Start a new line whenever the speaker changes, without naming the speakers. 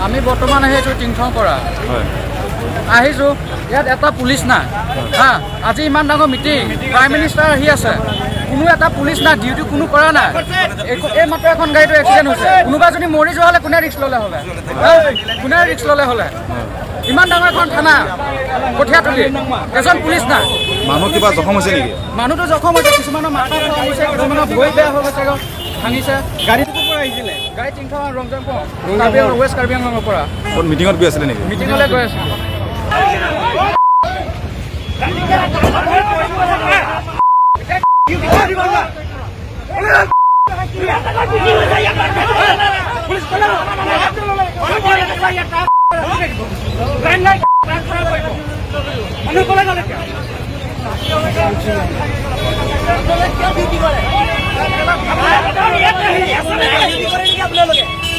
আমি বৰ্তমান আহিছোঁ টিংথং পৰা আহিছোঁ ইয়াত এটা পুলিচ নাই হা আজি ইমান ডাঙৰ মিটিং প্ৰাইম মিনিষ্টাৰ আহি আছে কোনো এটা পুলিচ নাই ডিউটি কোনো কৰা নাই এই মাত্ৰ এখন গাড়ীটো এক্সিডেণ্ট হৈছে কোনোবা যদি মৰি যোৱা হ'লে কোনে ৰিক্স ল'লে হ'লে ইমান ডাঙৰ এখন থানা কঠীয়াতলি এজন পুলিচ নাই
মানুহ কিবা জখম হৈছে নেকি
মানুহটো জখম হৈছে কিছুমানৰ মাথা খোৱা হৈছে কিছুমানৰ ভৰি বেয়া হৈ গৈছে ভাঙিছে গাড়ীটো পৰা আহিছিলে গাড়ী টিংথং ৰংজনপুৰ ৱেষ্ট কাৰ্বি আংলঙৰ পৰা
মিটিঙত গৈ আছিলে নেকি
মিটিঙলৈ গৈ আছিলোঁ
আপোনালোকে